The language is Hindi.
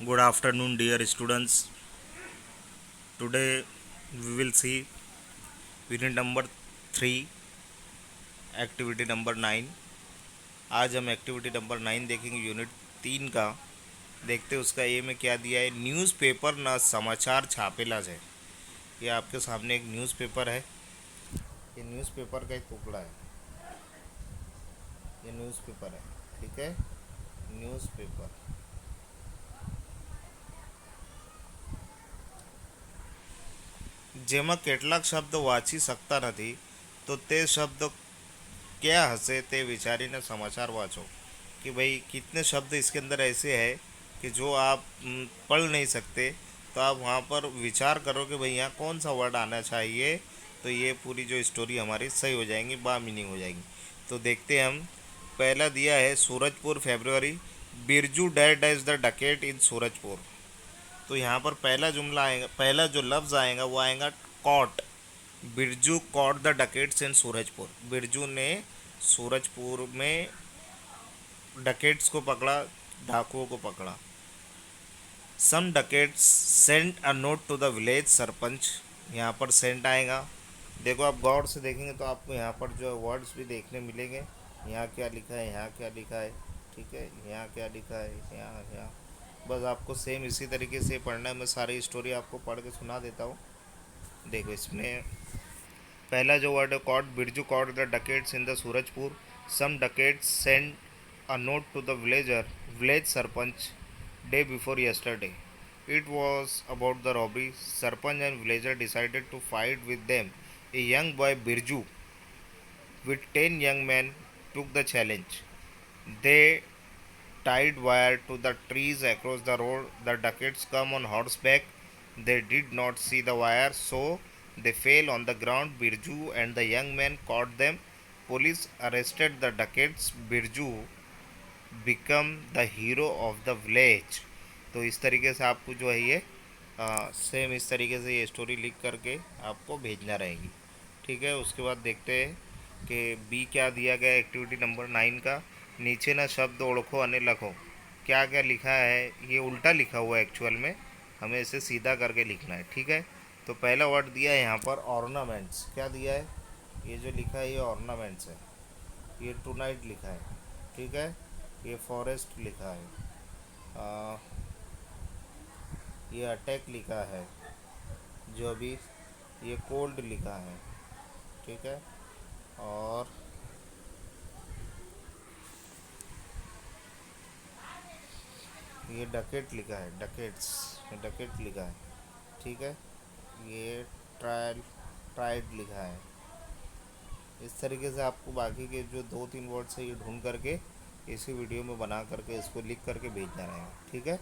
Good afternoon, dear students. Today we will see unit number 3, activity number 9. आज हम एक्टिविटी नंबर 9 देखेंगे यूनिट 3 का। देखते हैं उसका ए में क्या दिया है। न्यूज़पेपर ना समाचार छापेला है। ये आपके सामने एक न्यूज़पेपर है। ये न्यूज़पेपर का एक टुकड़ा है। ये न्यूज़पेपर है, ठीक है। न्यूज़पेपर જેમાં કેટલાક શબ્દ વાંચી શકતા નથી તો તે શબ્દ क्या हंसे ते विचारीने समाचार वाँचो कि भाई कितने शब्द इसके अंदर ऐसे हैं कि जो आप पढ़ नहीं सकते, तो आप वहाँ पर विचार करो कि भाई यहाँ कौन सा वर्ड आना चाहिए, तो ये पूरी जो स्टोरी हमारी सही हो जाएंगी, बा मीनिंग हो जाएंगी। तो देखते हैं हम। पहला दिया है सूरजपुर फरवरी, बिरजू डैड डैज द डकेट इन सूरजपुर। तो यहाँ पर पहला जुमला आएगा, पहला जो लफ्ज़ आएगा वो आएगा caught. Birju caught the dacoits in Surajpur. Birju ने सूरजपुर में डकेट्स को पकड़ा, डाकुओं को पकड़ा। Some dacoits sent a note to the village sarpanch. यहाँ पर सेंट आएगा। देखो, आप गौर से देखेंगे तो आपको यहाँ पर जो वर्ड्स भी देखने मिलेंगे। यहाँ क्या लिखा है, यहाँ क्या लिखा है, ठीक है। यहाँ क्या लिखा है, यहाँ यहाँ। बस आपको सेम इसी तरीके से पढ़ना है। मैं सारी स्टोरी आपको पढ़ के सुना देता हूँ। देखो, इसमें पहला जो वर्ड है caught, Birju caught the dacoits in the Surajpur. Some dacoits send a note to the village sarpanch day before yesterday. It was about the robbery. Sarpanch and villager decided to fight with them. A young boy Birju with 10 young men took the challenge. They tied wire to the trees across the road. The ducats come on horseback. They did not see the wire, so they fell on the ground. Birju and the young men caught them. Police arrested the ducats. Birju become the hero of the village. तो इस तरीके से आपको जो है ये सेम इस तरीके से ये स्टोरी लिख करके आपको भेजना रहेगी, ठीक है। उसके बाद देखते हैं कि बी क्या दिया गया एक्टिविटी नंबर 9 का। नीचे ना शब्द ओळखो अने लखो। क्या क्या लिखा है, ये उल्टा लिखा हुआ है एक्चुअल में, हमें इसे सीधा करके लिखना है, ठीक है। तो पहला वर्ड दिया है यहाँ पर ऑर्नामेंट्स। क्या दिया है, ये जो लिखा है ये ऑर्नामेंट्स है। ये टू नाइट लिखा है, ठीक है। ये फॉरेस्ट लिखा है। आ, ये अटैक लिखा है। जो अभी ये कोल्ड लिखा है, ठीक है। और ये डकेट लिखा है, डकेट्स, डकेट लिखा है, ठीक है। ये ट्राइड लिखा है। इस तरीके से आपको बाकी के जो 2-3 वर्ड्स है ये ढूंढ करके इसी वीडियो में बना करके इसको लिख करके भेजना रहेगा, ठीक है।